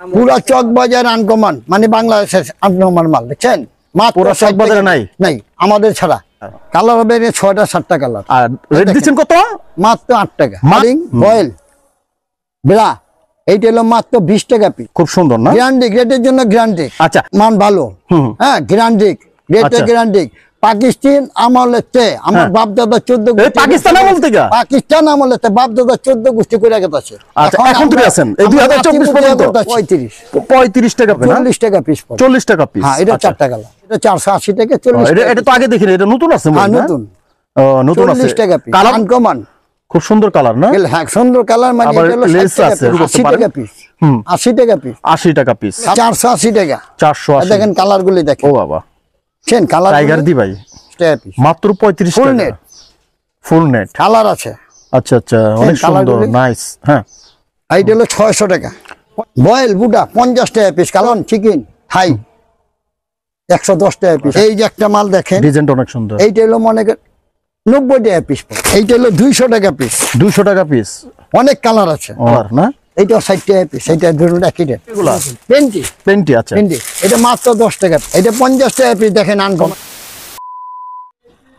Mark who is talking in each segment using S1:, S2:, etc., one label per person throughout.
S1: পুরা চকবাজার আনকমন, মানে বাংলাদেশের আনকমন মাল দেখছেন। মাত্র চকবাজারে নাই আমাদের ছাড়া। কালার হবে 6টা 7টা কালার।
S2: আর রেট দিচ্ছেন কত?
S1: মাত্র 8 টাকা। বয়েল বেলা এইটা হলো মাত্র 20 টাকা পিস।
S2: খুব সুন্দর না?
S1: গ্রান্ডিক, রেটের জন্য গ্রান্ডিক।
S2: আচ্ছা,
S1: মান ভালো। হ্যাঁ, গ্রান্ডিক রেটে গ্রান্ডিক। পাকিস্তান আমলেতে আমার বাপ দাদা 14 গোষ্ঠী,
S2: পাকিস্তান আমল থেকে
S1: পাকিস্তান আমলেতে বাপ দাদা 14 গোষ্ঠী করে গেছে।
S2: আচ্ছা, এখন থেকে আছেন এই 2024 পর্যন্ত 35 টাকা পিস,
S1: 40 টাকা পিস,
S2: 40 টাকা পিস।
S1: হ্যাঁ, এটা 4টা কালার, এটা 480 টাকা 40 টাকা।
S2: এটা তো আগে দেখিনি, এটা নতুন আছে মনে হয়।
S1: নতুন,
S2: নতুন আছে।
S1: 40 টাকা পিস,
S2: কালার
S1: আনকমন,
S2: খুব সুন্দর কালার না?
S1: হ্যাঁ, সুন্দর কালার। মানে এটা হলো 80 টাকা পিস, 80 টাকা পিস,
S2: 80 টাকা পিস,
S1: 480 টাকা,
S2: 480।
S1: দেখেন কালার গুলি দেখেন।
S2: ও বাবা,
S1: চেন কালার
S2: টাইগার দি ভাই মাত্র 35
S1: ফুল
S2: টাকা।
S1: নেট,
S2: ফুল নেট
S1: কালার আছে।
S2: আচ্ছা আচ্ছা, অনেক সুন্দর, নাইস। হ্যাঁ,
S1: এইটা হলো 600 টাকা। বয়েল বুটা 50 টাকা পিস। কালন চিকেন থাই 110 টাকা পিস। এই যে একটা মাল দেখেন,
S2: ডিজাইনটা অনেক সুন্দর।
S1: এইটা হলো মনে করেন 90 টাকা পিস। এইটা হলো 200 টাকা পিস,
S2: 200 টাকা পিস।
S1: অনেক কালার আছে
S2: না?
S1: এইটা 60 টাকা পিস। এইটা ধরুন একই রেট।
S2: এগুলা পেন্টি। আচ্ছা,
S1: এটা মাত্র 10 টাকা। এটা 50 টাকা পিস। দেখেন আনকমন।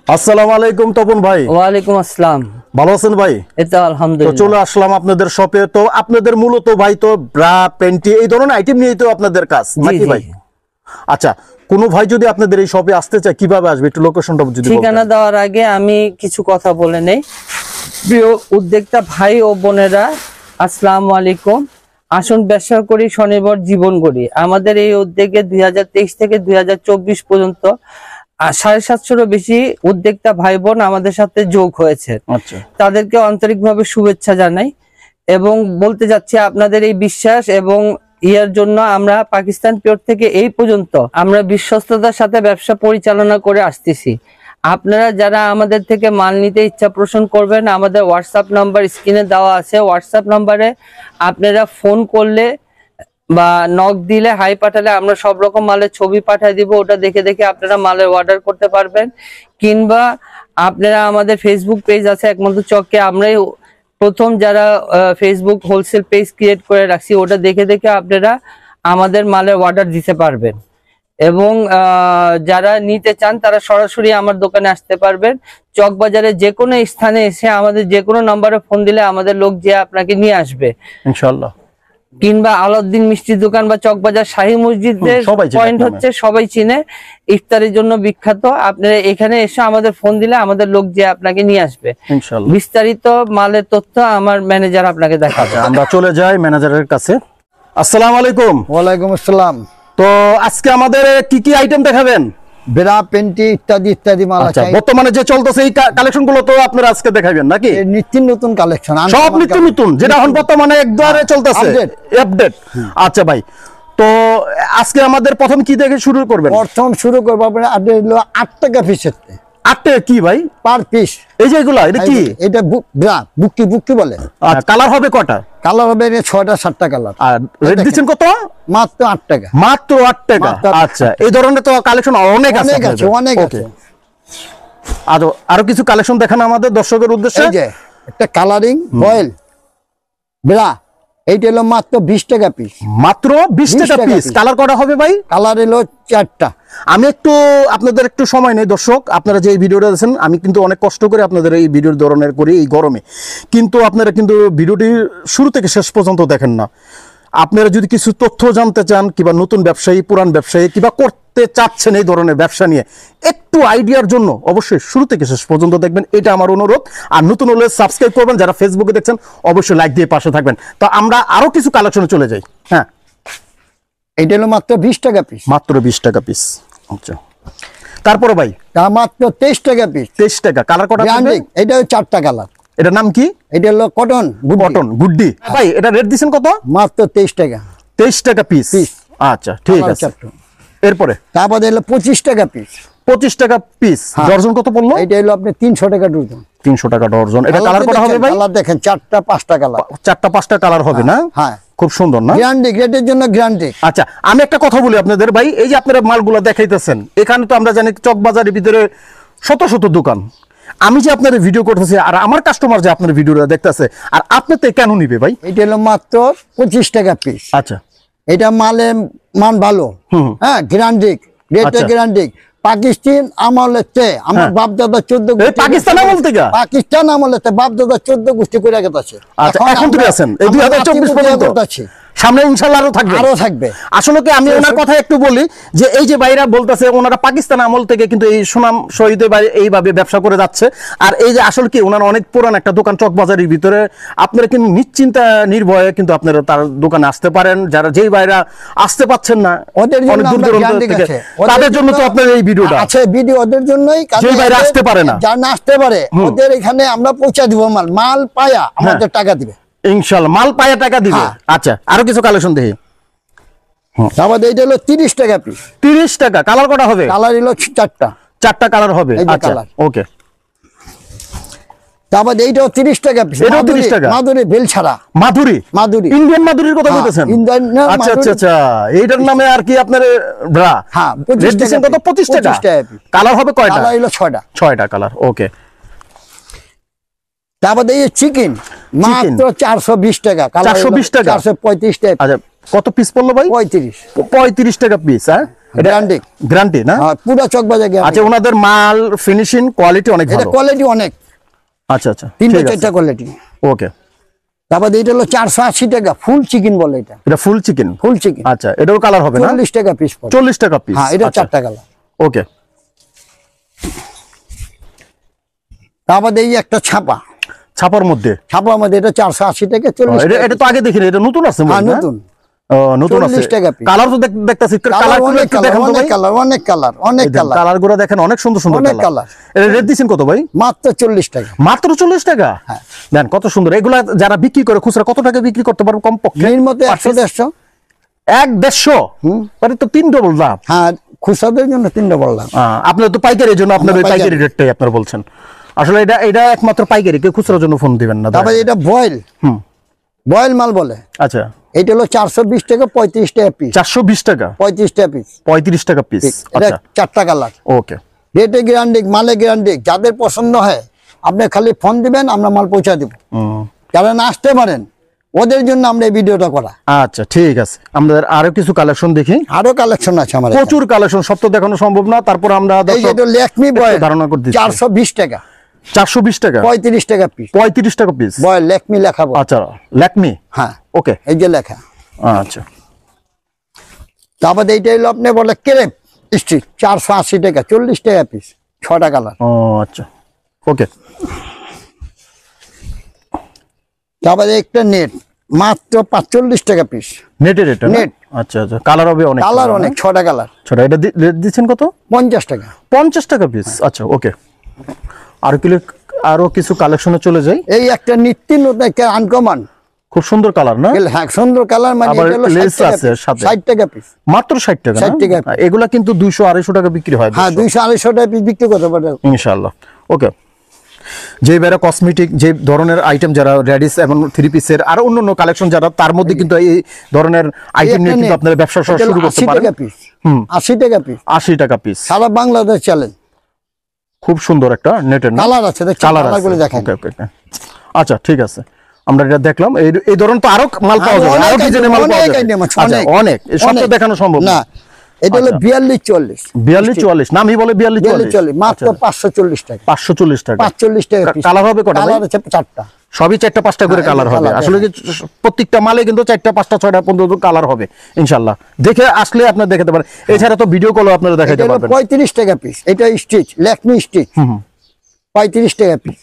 S2: আসসালামু আলাইকুম তপন ভাই।
S3: ওয়ালাইকুম আসসালাম।
S2: ভালো আছেন ভাই?
S3: এই তো আলহামদুলিল্লাহ।
S2: চলে আসলাম আপনাদের শপে। তো আপনাদের মূলত ভাই তো ব্রা, পেন্টি এই ধরনের আইটেম নিয়েই তো আপনাদের কাজ নাকি ভাই? আচ্ছা, কোন ভাই যদি আপনাদের এই শপে আসতে চায় কিভাবে আসবে, একটু লোকেশনটা যদি বলতেন।
S3: ঠিকানা দেওয়ার আগে আমি কিছু কথা বলে নেই। প্রিয় উদ্যোক্তা ভাই ও বোনেরা, আসসালামু আলাইকুম। আসুন ব্যবসা করি, স্বনির্ভর জীবন গড়ি। আমাদের এই উদ্যোগে 2023 থেকে 2024 পর্যন্ত 750-এরও বেশি উদ্যোক্তা ভাই বোন আমাদের সাথে যোগ হয়েছে।
S2: আচ্ছা,
S3: তাদেরকে আন্তরিকভাবে শুভেচ্ছা জানাই এবং বলতে যাচ্ছি আপনাদের এই বিশ্বাস এবং ইয়ার জন্য আমরা পাকিস্তান পিওর থেকে এই পর্যন্ত আমরা বিশ্বস্ততার সাথে ব্যবসা পরিচালনা করে আসতেছি। আপনারা যারা আমাদের থেকে মাল নিতে ইচ্ছা পোষণ করবেন, আমাদের হোয়াটসঅ্যাপ নাম্বার স্ক্রিনে দেওয়া আছে। হোয়াটসঅ্যাপ নাম্বারে আপনারা ফোন করলে বা নক দিলে, হাই পাঠালে আমরা সব রকম মালের ছবি পাঠিয়ে দিব। ওটা দেখে দেখে আপনারা মালের অর্ডার করতে পারবেন। কিংবা আপনারা আমাদের ফেসবুক পেজ আছে একমাত্র চককে, আমরাই প্রথম যারা ফেসবুক হোলসেল পেজ ক্রিয়েট করে রাখছি। ওটা দেখে দেখে আপনারা আমাদের মালের অর্ডার দিতে পারবেন। এবং যারা নিতে চান তারা সরাসরি আমার দোকানে আসতে পারবেন। চকবাজারে যে কোনো স্থানে এসে আমাদের যে কোনো নম্বরে ফোন দিলে আমাদের লোক যে আপনাকে নিয়ে আসবে
S2: ইনশাআল্লাহ।
S3: কিংবা আলাউদ্দিন মিষ্টির দোকান বা চকবাজার শাহী মসজিদের পয়েন্ট হচ্ছে সবাই চিনে, ইফতারের জন্য বিখ্যাত। আপনারা এখানে এসে আমাদের ফোন দিলে আমাদের লোক যে আপনাকে নিয়ে আসবে ইনশাআল্লাহ। বিস্তারিত মালের তথ্য আমার ম্যানেজার আপনাকে দেখাবে।
S2: আমরা চলে যাই ম্যানেজারের কাছে। আসসালামু আলাইকুম।
S1: ওয়ালাইকুম আসসালাম।
S2: তো আজকে আমাদের কি কি আইটেম দেখাবেন?
S1: বেড়া, পেন্টি ইত্যাদি ইত্যাদি মাল আছে।
S2: বর্তমানে যে চলতেছে এই কালেকশন গুলো তো আপনারা আজকে দেখাবেন নাকি?
S1: নিত্য নতুন কালেকশন,
S2: সব নিত্য নতুন, যেটা এখন বর্তমানে একদরে চলতেছে, আপডেট। আচ্ছা ভাই, তো আজকে আমাদের প্রথম কি দেখে শুরু করবেন?
S1: প্রথম শুরু করব আপনারা 8 টাকা পিসের।
S2: 8 টাকা কি ভাই
S1: পার পিস?
S2: এই যে এগুলা, এটা কি?
S1: এটা বুকি বলে।
S2: কালার হবে কয়টা?
S1: কালার হবে 6টা 7টা কালার।
S2: আর রেট দিচ্ছেন কত?
S1: মাত্র 8 টাকা।
S2: মাত্র 8 টাকা। আচ্ছা, এই ধরনের তো কালেকশন অনেক আছে,
S1: অনেক আছে।
S2: আরো কিছু কালেকশন দেখান আমাদের দর্শকের উদ্দেশ্যে।
S1: এই যে একটা কালারিং বয়েল বেড়া, এইটা হলো মাত্র 20 টাকা পিস।
S2: মাত্র 20 টাকা পিস। কালার করা হবে ভাই?
S1: কালার হলো 4টা।
S2: আমি একটু আপনাদের একটু সময় নেই দর্শক, আপনারা যে এই ভিডিওটা দেখছেন, আমি কিন্তু অনেক কষ্ট করে আপনাদের এই ভিডিওর ধরনের করি এই গরমে, কিন্তু আপনারা কিন্তু ভিডিওটি শুরু থেকে শেষ পর্যন্ত দেখেন না। আপনারা যদি কিছু তথ্য জানতে চান, কিংবা নতুন ব্যবসায়ী, পুরান ব্যবসায়ী, কিংবা করতে চাচ্ছেন এই ধরনের ব্যবসা নিয়ে একটু আইডিয়ার জন্য অবশ্যই শুরু থেকে শেষ পর্যন্ত দেখবেন, এটা আমার অনুরোধ। আর নতুন হলে সাবস্ক্রাইব করবেন, যারা ফেসবুকে দেখছেন অবশ্যই লাইক দিয়ে পাশে থাকবেন। তো আমরা আরো কিছু কালেকশনে চলে যাই। হ্যাঁ,
S1: এইটা হলো মাত্র 20 টাকা পিস।
S2: মাত্র 20 টাকা পিস। আচ্ছা, তারপরে ভাই?
S1: তা মাত্র 23 টাকা পিস।
S2: 23 টাকা। কালার কটা?
S1: এটা 4টা কালার।
S2: এটার নাম কি?
S1: এটা হলো কটন
S2: গুড্ডি। ভাই এটা রেট দিছেন কত?
S1: মাত্র 23 টাকা।
S2: 23 টাকা পিস। আচ্ছা, ঠিক আছে। এরপরে
S1: তারপরে হলো 25 টাকা পিস।
S2: 25 টাকা পিস। ডজন কত পড়লো?
S1: এটা হলো আপনি 300 টাকা ডজন।
S2: 300 টাকা ডজন। এটা কালার করা হবে ভাই?
S1: কালার দেখেন 4টা 5টা কালার।
S2: 4টা 5টা কালার হবে না?
S1: হ্যাঁ,
S2: খুব সুন্দর না?
S1: গ্যারান্টি, রেটের জন্য গ্যারান্টি।
S2: আচ্ছা, আমি একটা কথা বলি আপনাদের ভাই, এই যে আপনারা মালগুলো দেখাইতেছেন, এখানে তো আমরা জানি চকবাজারের ভিতরে শত শত দোকান। আমি যে আপনার ভিডিও করতেছি আর আমার কাস্টমার যে আপনার ভিডিওটা দেখতেছে, আর আপনি তো কেন নিবে ভাই?
S1: এটা হলো মাত্র 25 টাকা পিস।
S2: আচ্ছা,
S1: এটা মালের মান ভালো, হ্যাঁ, গ্রান্ডিক, রেটে
S2: আচ্ছা।
S1: গ্রান্ডিক। পাকিস্তান আমলেতে আমার বাপ দাদা 14
S2: এই পাকিস্তান আমল থেকে?
S1: পাকিস্তান আমলেতে বাপ দাদা 14 গোষ্ঠী করে গেছে।
S2: আচ্ছা, এখন থেকে আছেন এই 2024 পর্যন্ত? সামনে ইনশাআল্লাহ আরো থাকবে। আসলে কি আমি ওনার কথা একটু বলি যে এই যে ভাইরা বলতেছে ওনারা পাকিস্তান আমল থেকে কিন্তু এই সুনাম শহীদ এইভাবে ব্যবসা করে যাচ্ছে। আর এই যে আসলে কি ওনার অনেক পুরান একটা দোকান চকবাজারের ভিতরে, আপনারা কিন্তু নিশ্চিন্তা নির্ভয়ে কিন্তু আপনারা তার দোকানে আসতে পারেন। যারা যেই ভাইরা আসতে পাচ্ছেন না
S1: ওদের জন্য
S2: অনেক দূর
S1: আমরা
S2: দূরান্ত
S1: গ্যারান্টি
S2: থেকে,
S1: আছে।
S2: তাদের জন্য তো আপনার এই ভিডিওটা
S1: আছে। ভিডিও ওদের জন্যই,
S2: যেই ভাইরা আসতে পারে না,
S1: যারা না আসতে পারে ওদের এখানে আমরা পৌঁছে দিব। মাল পায়া আমাদের টাকা দিবে
S2: ইনশাআল্লাহ, মাল পায়া টাকা দিবে।
S1: হ্যাঁ।
S2: আচ্ছা, আরো কিছু কালেকশন দেখি।
S1: তারপর এইটা হলো 30 টাকা পিস।
S2: 30 টাকা। কালার কটা হবে?
S1: কালার হলো 4টা।
S2: 4টা কালার হবে।
S1: এই যে
S2: আচ্ছা,
S1: কালার।
S2: ওকে।
S1: তারপর এইটাও 30 টাকা পিস।
S2: এটাও 30 টাকা?
S1: মাধুরী বেল ছাড়া
S2: মাধুরী,
S1: মাধুরী,
S2: ইন্ডিয়ান মাধুরীর কথা
S1: হ্যাঁ,
S2: বলতেছেন?
S1: ইন্ডিয়ান
S2: আচ্ছা
S1: মাধুরী।
S2: আচ্ছা আচ্ছা, এইটার নামে আর কি আপনার ব্রা?
S1: হ্যাঁ,
S2: রেট
S1: 25
S2: দিচ্ছেন
S1: টাকা
S2: কত? 25 টাকা।
S1: 25 টাকা piece।
S2: কালার হবে কয়টা?
S1: কালার হলো 6টা।
S2: 6টা কালার, ওকে।
S1: তারপর এই চিকেন মাত্র 420 টাকা।
S2: 420 টাকা?
S1: 435 টাকা।
S2: আচ্ছা, কত পিস পড়লো ভাই?
S1: 35
S2: 35 টাকা পিস। হ্যাঁ,
S1: গ্যারান্টি।
S2: গ্যারান্টি না?
S1: হ্যাঁ, পুরো চকবাজার গ্যারান্টি।
S2: আচ্ছা, ওনাদের মাল ফিনিশিং কোয়ালিটি অনেক
S1: এটা
S2: ভালো।
S1: কোয়ালিটি অনেক।
S2: আচ্ছা আচ্ছা,
S1: 3-4টা কোয়ালিটি।
S2: ওকে।
S1: তারপর এইটা হলো 480 টাকা ফুল চিকেন বলে এটা।
S2: এটা ফুল চিকেন?
S1: ফুল চিকেন।
S2: আচ্ছা, এটাও কালার হবে না?
S1: 40 টাকা পিস পড়ে।
S2: 40 টাকা পিস।
S1: হ্যাঁ, এটা 4টা কালার।
S2: ওকে।
S1: তারপর এই একটা ছাপা।
S2: ছাপার মধ্যে?
S1: ছাপার মধ্যে এটা 480 টাকা। 40
S2: এটা
S1: টাকা।
S2: এটা তো আগে দেখিনি, এটা নতুন আছে মনে
S1: হ্যাঁ,
S2: হয় না?
S1: নতুন।
S2: ও, নতুন আছে।
S1: 40 টাকা piece।
S2: কালার তো দেখতাছি,
S1: কালার
S2: কালার
S1: অনেক কালার,
S2: দেখেন তো
S1: অনেক
S2: ভাই।
S1: কালার, অনেক কালার, অনেক কালার।
S2: কালার গুলো দেখেন, অনেক সুন্দর সুন্দর
S1: অনেক
S2: কালার।
S1: কালার।
S2: এটা রেট দিছেন কত ভাই?
S1: মাত্র 40 টাকা।
S2: মাত্র 40 টাকা?
S1: হ্যাঁ।
S2: দেন কত সুন্দর। এগুলা যারা বিক্রি করে খুচরা কত টাকা বিক্রি করতে পারবে কম পক্ষে?
S1: এর মধ্যে 100-150।
S2: 1-150? মানে তো 3 ডবল দাম।
S1: হ্যাঁ, খুচরাদের জন্য 3টা বললাম।
S2: আপনার তো পাইকারির জন্য আপনার
S1: আমরা
S2: ওই পাইকারি
S1: পাইকারি।
S2: রেটটাই আপনার বলছেন। আসলে এটা একমাত্র পাইকারি, কেউ খুচরার জন্য ফোন দিবেন না।
S1: তারপরে এটা বয়েল, বয়েল মাল বলে।
S2: আচ্ছা,
S1: এটা হলো 420 টাকা, 35 টাকা পিস।
S2: 420 টাকা?
S1: 35 টাকা পিস।
S2: 35 টাকা পিস।
S1: এটা
S2: আচ্ছা,
S1: 4টা কালার।
S2: ওকে।
S1: রেটে গ্যারান্টি, মালে গ্যারান্টি। যাদের পছন্দ হয় আপনি খালি ফোন দিবেন, আমরা মাল পৌঁছা দেব। যারা না আসতে পারেন ওদের জন্য আমরা এই ভিডিওটা করা।
S2: আচ্ছা, ঠিক আছে। আমাদের আরো কিছু কালেকশন দেখি।
S1: আরো কালেকশন আছে আমার এখানে।
S2: প্রচুর কালেকশন, সব তো দেখানো সম্ভব না। তারপর আমরা
S1: এই যে এটা ল্যাকমি বয়েল,
S2: ধারণা করে দিচ্ছি।
S1: 420 টাকা।
S2: 420 টাকা?
S1: 35 টাকা পিস।
S2: 35 টাকা পিস?
S1: বয়েল ল্যাকমি লেখাবো।
S2: আচ্ছা, ল্যাকমি।
S1: হ্যাঁ,
S2: ওকে,
S1: এই যে লেখা।
S2: আচ্ছা।
S1: তারপর এইটা হলো আপনি বলে ক্রেপ স্ট্রিট, 480 টাকা, 40 টাকা পিস। 6টা কালার।
S2: ও আচ্ছা, ওকে।
S1: তারপরে একটা নেট মাত্র 45 টাকা পিস।
S2: নেটের এটা?
S1: নেট।
S2: আচ্ছা আচ্ছা, কালার হবে অনেক।
S1: কালার অনেক, 6টা কালার।
S2: ছোট, এটা রেট দিচ্ছেন কত?
S1: 50 টাকা।
S2: 50 টাকা পিস? আচ্ছা, ওকে। আরো কিছু কালেকশনে চলে যাই।
S1: এই একটা নিত্য নতুন একটা আনকমন,
S2: খুব সুন্দর কালার না?
S1: হ্যাঁ, সুন্দর কালার। মানে
S2: আবার
S1: এটা হলো
S2: লেস
S1: 60 টাকা
S2: আছে
S1: piece,
S2: সাথে।
S1: 60 টাকা পিস।
S2: মাত্র 60 টাকা?
S1: 60 টাকা piece।
S2: এগুলা কিন্তু 200-250 টাকা বিক্রি হয়।
S1: হ্যাঁ, 200-250 টাকা পিস বিক্রি করতে পারে
S2: ইনশাআল্লাহ। ওকে। যে বেরা কসমেটিক যে ধরনের আইটেম, যারা রেডিস এবং 3 পিসের আরো অন্যান্য কালেকশন যারা, তার মধ্যে কিন্তু এই ধরনের আইটেম নিয়ে কিন্তু আপনারা ব্যবসা শুরু করতে
S1: 80
S2: পারেন।
S1: টাকা পিস। 80 টাকা পিস।
S2: 80 টাকা পিস?
S1: সারা বাংলাদেশ চ্যালেঞ্জ।
S2: খুব সুন্দর একটা নেটের না?
S1: কালার আছে, দেখছেন?
S2: কালার
S1: কালারগুলো দেখেন।
S2: ওকে ওকে। আচ্ছা, ঠিক আছে। আমরা এটা দেখলাম। এই ধরনের তো আরো মাল পাওয়া যাবে, আরো ডিজাইনের মাল পাওয়া যাবে। আচ্ছা, অনেক। সব তো দেখানো সম্ভব
S1: না। এটা হলো 42-40।
S2: 42-44? নামই বলে 42-44?
S1: মাত্র 540 টাকা।
S2: 540 টাকা?
S1: 45 টাকা পিস।
S2: কালার হবে কটা?
S1: কালার আছে 4টা।
S2: সবই 4টা-5টা করে
S1: হ্যাঁ,
S2: কালার হবে।
S1: কালার
S2: আসলে কি প্রত্যেকটা মালে কিন্তু 4টা-5টা-6টা পর্যন্ত কালার হবে ইনশাআল্লাহ। দেখে আসলে আপনারা দেখাতে পারেন। এছাড়া তো ভিডিও কলও আপনারা দেখাতে
S1: এটা হলো
S2: পারবেন।
S1: 35 টাকা পিস। এটা স্টিচ, ল্যাকমি স্টিচ। 35 টাকা পিস।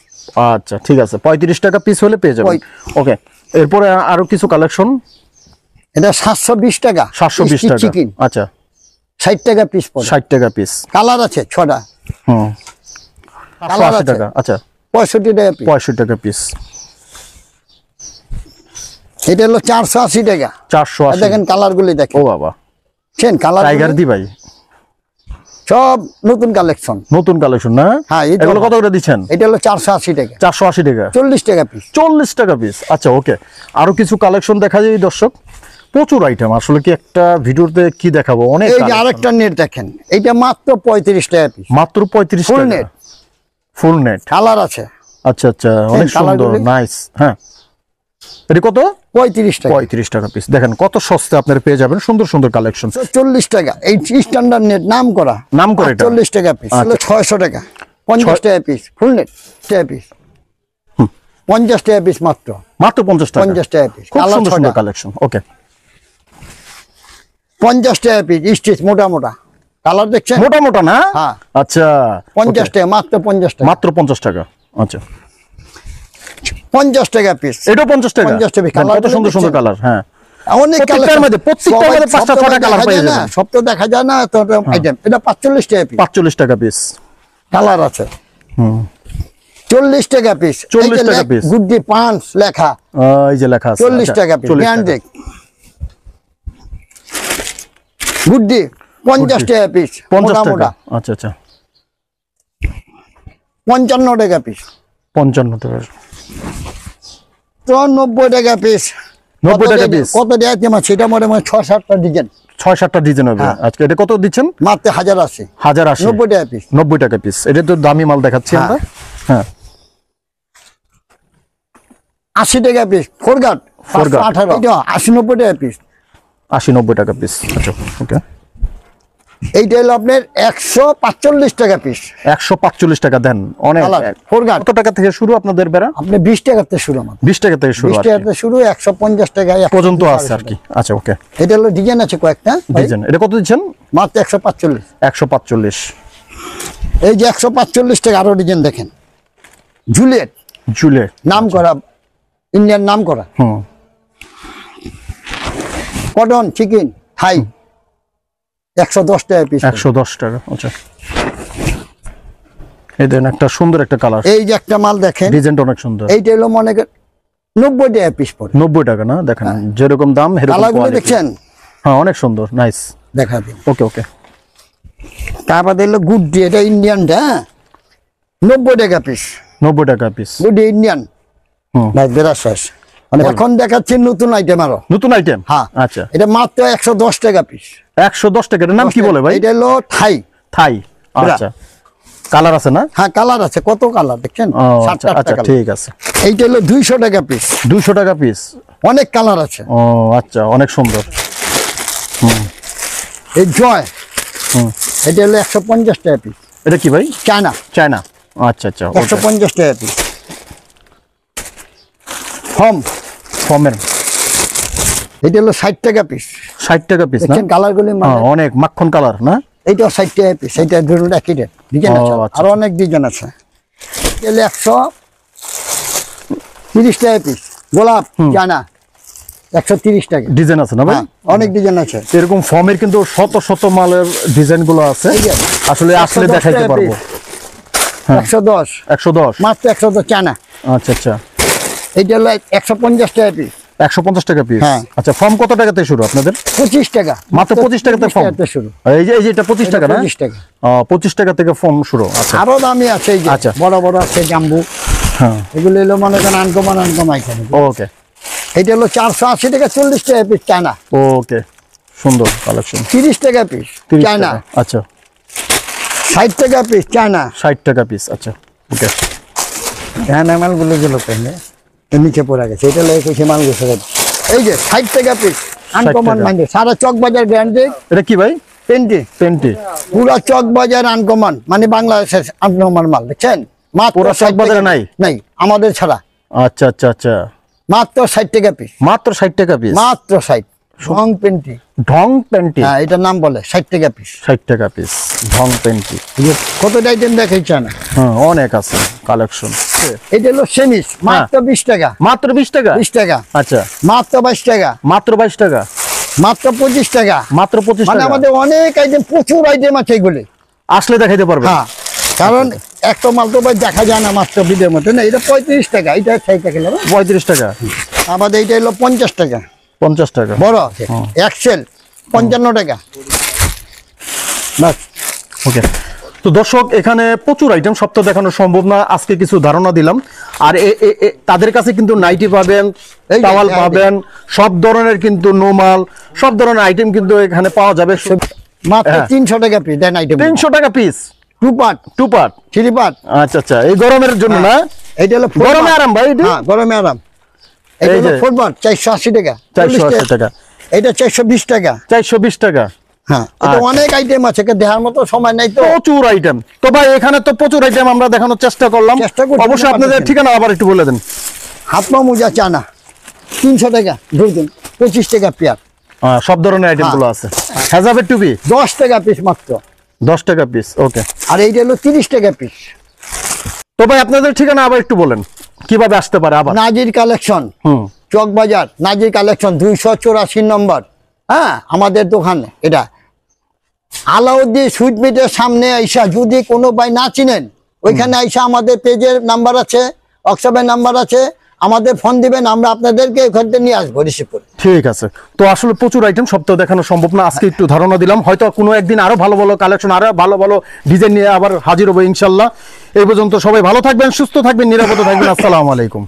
S2: আচ্ছা, ঠিক আছে। 35 টাকা পিস হলে পেয়ে যাবেন। ওকে। এরপরে আরো কিছু কালেকশন।
S1: এটা 720 টাকা।
S2: 720 টাকা?
S1: চিকেন।
S2: আচ্ছা,
S1: 60 টাকা পিস পড়ে।
S2: 60 টাকা পিস।
S1: কালার আছে 6টা। কালার
S2: 780
S1: আছে।
S2: টাকা? আচ্ছা,
S1: 65 টাকা পিস।
S2: 65 টাকা পিস।
S1: এটা হলো 480 টাকা।
S2: 480?
S1: দেখেন কালারগুলি
S2: ও
S1: দেখেন।
S2: বাবা,
S1: কালার
S2: টাইগার দি ভাই,
S1: সব নতুন কালেকশন।
S2: নতুন কালেকশন না?
S1: হ্যাঁ, এই তো
S2: এগুলো কত করে দিচ্ছেন?
S1: এটা হলো 480 টাকা।
S2: 480 টাকা?
S1: 40 টাকা পিস।
S2: 40 টাকা পিস? আচ্ছা, ওকে। আরো কিছু কালেকশন দেখা যায় দর্শক। প্রচুর আইটেম। আসলে কি একটা ভিডিওতে কি দেখাবো, অনেক।
S1: এই যে আরেকটা নেট দেখেন, এটা মাত্র 35 টাকা পিস।
S2: মাত্র 35
S1: ফুল
S2: টাকা?
S1: নেট।
S2: ফুল নেট?
S1: কালার আছে।
S2: আচ্ছা আচ্ছা, অনেক সুন্দর,
S1: কালারগুলি।
S2: নাইস। হ্যাঁ, এটা কত?
S1: 35 টাকা।
S2: 35 টাকা পিস। দেখেন কত সস্তা আপনারা পেয়ে যাবেন সুন্দর সুন্দর কালেকশন।
S1: 40 টাকা। এই স্ট্যান্ডার্ড নেট নাম করা
S2: এটা
S1: 40 টাকা পিস। হলো 600 টাকা। 50 টাকা পিস ফুল নেট টাকা পিস। 50 টাকা পিস মাত্র
S2: 50 টাকা।
S1: 50 টাকা পিস।
S2: খুব
S1: কালার
S2: সুন্দর সুন্দর
S1: 6টা।
S2: কালেকশন। ওকে
S1: 50 টাকা পিস স্টিচ মোটা মোটা কালার দেখছেন
S2: মোটা মোটা না?
S1: হ্যাঁ।
S2: আচ্ছা
S1: 50 টাকা মাত্র 50 টাকা।
S2: মাত্র 50 টাকা। আচ্ছা
S1: 50 টাকা পিস।
S2: এটাও 50 টাকা।
S1: 50 টাকা
S2: দেখেন কত সুন্দর সুন্দর কালার। হ্যাঁ
S1: অনেক
S2: প্রত্যেকটার মধ্যে 5টা 6টা কালার পেয়ে যাবেন।
S1: সব তো দেখা যায় না তো আইটেম। এটা 45 টাকা পিস।
S2: 45 টাকা পিস।
S1: কালার আছে 40 টাকা পিস।
S2: 40 টাকা পিস।
S1: গুড্ডি পাঁচ লেখা
S2: এই যে লেখা আছে
S1: 40 টাকা পিস।
S2: 40 টাকা।
S1: ব্র্যান্ডেড গুড্ডি 50 টাকা পিস।
S2: 50
S1: মোটা
S2: টাকা।
S1: মোটা
S2: আচ্ছা আচ্ছা
S1: 55 টাকা পিস।
S2: 55 টাকা।
S1: তো 90 টাকা পিস।
S2: 90 টাকা পিস।
S1: কত আইটেম আছে এটা মোটামুটি 6-7টা ডিজাইন
S2: 6-7টা ডিজাইন হবে।
S1: হ্যাঁ।
S2: আজকে এটা কত দিচ্ছেন?
S1: মাত্র 1080।
S2: 1080।
S1: 90 টাকা পিস।
S2: 90 টাকা পিস। এটা তো দামি মাল দেখাচ্ছি আমরা। হ্যাঁ
S1: 80 টাকা পিস। ফোরগাট 18 এটা 80-90 টাকা পিস।
S2: 80-90 টাকা পিস। আচ্ছা ওকে
S1: এইটা হলো আপনার 145 টাকা পিস।
S2: 145 টাকা দেন। অনেক।
S1: ফোরগাট
S2: কত টাকা থেকে শুরু আপনাদের বেড়া?
S1: আপনি 20 টাকাতে শুরু আমার
S2: 20 টাকা থেকে শুরু
S1: 20
S2: আর কি।
S1: টাকাতে শুরু 150 টাকা
S2: পর্যন্ত আছে আর কি। আচ্ছা ওকে
S1: এটা হলো ডিজাইন আছে কয়েকটা
S2: ডিজাইন। এটা কত দিচ্ছেন?
S1: মাত্র 145।
S2: 145।
S1: এই যে 145 টাকা আরো ডিজাইন দেখেন জুলিয়েট
S2: জুলিয়েট
S1: নাম করা ইন্ডিয়ান নাম করা
S2: হুম
S1: কটন চিকেন থাই 110 টাকা পিস।
S2: 110 টাকা। আচ্ছা এই দেন একটা সুন্দর একটা কালার।
S1: এই যে একটা মাল দেখেন
S2: ডিজাইনটা অনেক সুন্দর।
S1: এইটা হলো মনে করেন 90 টাকা পিস পড়ে।
S2: 90 টাকা না? দেখেন যেরকম দাম এরকম
S1: কালারগুলো
S2: কোয়ালিটি।
S1: দেখছেন
S2: হ্যাঁ অনেক সুন্দর নাইস।
S1: দেখা দিন।
S2: ওকে ওকে
S1: তারপর হলো গুড্ডি এটা ইন্ডিয়ানটা 90 টাকা পিস।
S2: 90 টাকা পিস।
S1: গুড্ডি ইন্ডিয়ান
S2: হুম
S1: ভাই বেরা শেষ। মানে এখন দেখাচ্ছি নতুন আইটেম আরো।
S2: নতুন আইটেম।
S1: হ্যাঁ
S2: আচ্ছা
S1: এটা মাত্র 110 টাকা পিস।
S2: 110 টাকা। এটার নাম কি বলে ভাই?
S1: এটা হলো থাই।
S2: থাই। আচ্ছা কালার আছে না?
S1: হ্যাঁ কালার আছে কত কালার দেখছেন
S2: ও
S1: 7-8
S2: আচ্ছা আচ্ছা
S1: কালার।
S2: ঠিক আছে।
S1: এইটা হলো 200 টাকা পিস।
S2: 200 টাকা পিস।
S1: অনেক কালার আছে।
S2: ও আচ্ছা অনেক সুন্দর।
S1: এই জয়
S2: হুম
S1: এটা হলো 150 টাকা পিস।
S2: এটা কি ভাই?
S1: China
S2: China. আচ্ছা আচ্ছা
S1: 150 টাকা পিস। হোম
S2: ফর্মের
S1: এটা হলো 60 টাকা পিস।
S2: 60 টাকা পিস না?
S1: দেখছেন কালারগুলি
S2: হ্যাঁ, অনেক মাখন কালার না?
S1: এইটাও 60 টাকা পিস। এইটা ধরুন একই রেট ডিজাইন
S2: ও,
S1: আছে
S2: আচ্ছা,
S1: আরো অনেক ডিজাইন আছে। এলে 130 টাকা পিস। গোলাপ চায়না 130 টাকা।
S2: ডিজাইন আছে না ভাই?
S1: হ্যাঁ, অনেক ডিজাইন আছে।
S2: এরকম ফর্মের কিন্তু শত শত মালের ডিজাইন গুলো আছে।
S1: এই যে,
S2: আসলে আসলে
S1: 110
S2: দেখাইতে
S1: টাকা
S2: পারবো।
S1: পিস। 110
S2: 110।
S1: মাত্র 110 চায়না।
S2: আচ্ছা আচ্ছা
S1: এইটা হলো 150 টাকা পিস।
S2: 150 টাকা পিস।
S1: হ্যাঁ।
S2: আচ্ছা ফর্ম কত টাকাতে শুরু আপনাদের?
S1: 25 টাকা
S2: মাত্র 25 টাকাতে ফর্ম।
S1: শুরু।
S2: এই যে এটা 25 টাকা না?
S1: 25 টাকা।
S2: 25 টাকা থেকে ফর্ম শুরু। আচ্ছা
S1: আরো দামি আছে এই যে
S2: আচ্ছা।
S1: বড় বড় আছে জাম্বু।
S2: হ্যাঁ
S1: এগুলো এলো মনে করেন আনকমন আইটেম।
S2: ওকে
S1: এইটা হলো 480 টাকা 40 টাকা পিস চায়না।
S2: ওকে সুন্দর কালেকশন।
S1: 30 টাকা পিস
S2: 30
S1: চায়না।
S2: টাকা। আচ্ছা
S1: 60 টাকা পিস চায়না।
S2: 60 টাকা পিস। আচ্ছা ওকে
S1: হ্যাঁ মালগুলো গুলো পেনে নিচে পড়ে গেছে। এটা লাগে কিছু মাল গেছে। এই যে 60 টাকা পিস আনকমন
S2: টাকা।
S1: মাইন্ডে সারা চক বাজার ব্র্যান্ডেড
S2: এটা কি ভাই?
S1: Panty
S2: panty.
S1: পুরা চক বাজার আনকমন মানে বাংলাদেশের আনকমন মাল দেখছেন। মাত্র
S2: পুরা চক
S1: 60
S2: বাজারে
S1: টাকা।
S2: নাই?
S1: নাই আমাদের ছাড়া।
S2: আচ্ছা আচ্ছা আচ্ছা
S1: মাত্র 60 টাকা পিস।
S2: মাত্র 60 টাকা পিস।
S1: মাত্র 60 রং পেন্টি।
S2: ঢং পেন্টি।
S1: হ্যাঁ এটার নাম বলে 60 টাকা পিস।
S2: 60 টাকা পিস ঢং পেন্টি।
S1: কত আইটেম দেখাইছে না।
S2: হ্যাঁ অনেক আছে কালেকশন।
S1: এটা হলো সেমিস মাত্র 20 টাকা।
S2: মাত্র 20 টাকা।
S1: 20 টাকা।
S2: আচ্ছা
S1: মাত্র 22 টাকা।
S2: মাত্র 22 টাকা।
S1: মাত্র 25 টাকা।
S2: মাত্র 25
S1: মানে
S2: টাকা।
S1: আমাদের অনেক আইটেম প্রচুর আইটেম আছে এগুলি।
S2: আসলে দেখাইতে পারবে।
S1: হ্যাঁ কারণ একটা মাল তো ভাই দেখা যায় না মাত্র ভিডিওর মধ্যে না। এটা 35 টাকা। এটা 60 টাকা নেবে।
S2: 35 টাকা।
S1: আমাদের এইটা হলো 50 টাকা
S2: 50 টাকা।
S1: বড় এক্সেল 55 টাকা বাস।
S2: ওকে তো দর্শক এখানে প্রচুর আইটেম সব তো দেখানো সম্ভব না। আজকে কিছু ধারণা দিলাম। আর তাদের কাছে কিন্তু নাইটি পাবেন,
S1: এই যে,
S2: টাওয়াল
S1: এই যে।
S2: পাবেন, সব ধরনের কিন্তু নোমাল সব ধরনের আইটেম কিন্তু এখানে পাওয়া যাবে।
S1: মাত্র
S2: হ্যাঁ।
S1: 300 টাকা পিস দেন আইটেম।
S2: 300 টাকা পিস।
S1: 2 part
S2: 2 part.
S1: 3 পার্ট।
S2: আচ্ছা আচ্ছা এই গরমের জন্য না?
S1: এইটা হলো
S2: গরমে আরাম ভাই এটা?
S1: হ্যাঁ গরমে আরাম। এটা
S2: এই
S1: হলো
S2: যে
S1: ফুটবল 480 টাকা
S2: 480 টাকা
S1: এটা 420 টাকা
S2: 420 টাকা
S1: হ্যাঁ এটা
S2: আচ্ছা।
S1: অনেক আইটেম আছে দেখার মতো সময় নাই তো
S2: প্রচুর আইটেম। তো ভাই এখানে তো প্রচুর আইটেম আমরা দেখানোর চেষ্টা করলাম,
S1: চেষ্টা করছি,
S2: অবশ্যই আপনাদের
S1: পারতেছেন।
S2: ঠিকানা আবার একটু বলে দেন।
S1: হাত পা মোজা চানা 300 টাকা ডজন 25 টাকা পেয়ার
S2: সব ধরনের আইটেম গুলো আছে। হেজাবের টুপি
S1: 10 টাকা পিস মাত্র
S2: 10 টাকা পিস, ওকে।
S1: আর এইটা হলো 30 টাকা পিস
S2: তো ভাই আপনাদের ঠিকানা আবার একটু বলেন, কিভাবে আসতে পারে আবার।
S1: নাজির কালেকশন চক বাজার নাজির কালেকশন 284 নম্বর, হ্যাঁ আমাদের দোকান এটা। আলাউদ্দিন সুইট মিটের সামনে আইসা যদি কোনো ভাই না চিনেন ওইখানে আইসা আমাদের পেজের নাম্বার আছে, হোয়াটসঅ্যাপের নাম্বার আছে, আমাদের ফোন দিবেন, আমরা আপনাদেরকে ওখান থেকে নিয়ে আসবো রিসিভ করে।
S2: ঠিক আছে। তো আসলে প্রচুর আইটেম সব তো দেখানো সম্ভব না, আজকে একটু ধারণা দিলাম, হয়তো কোনো একদিন আরো ভালো ভালো কালেকশন আরো ভালো ভালো ডিজাইন নিয়ে আবার হাজির হবো ইনশাল্লাহ। এই পর্যন্ত সবাই ভালো থাকবেন, সুস্থ থাকবেন, নিরাপদে থাকবেন। আসসালামু আলাইকুম।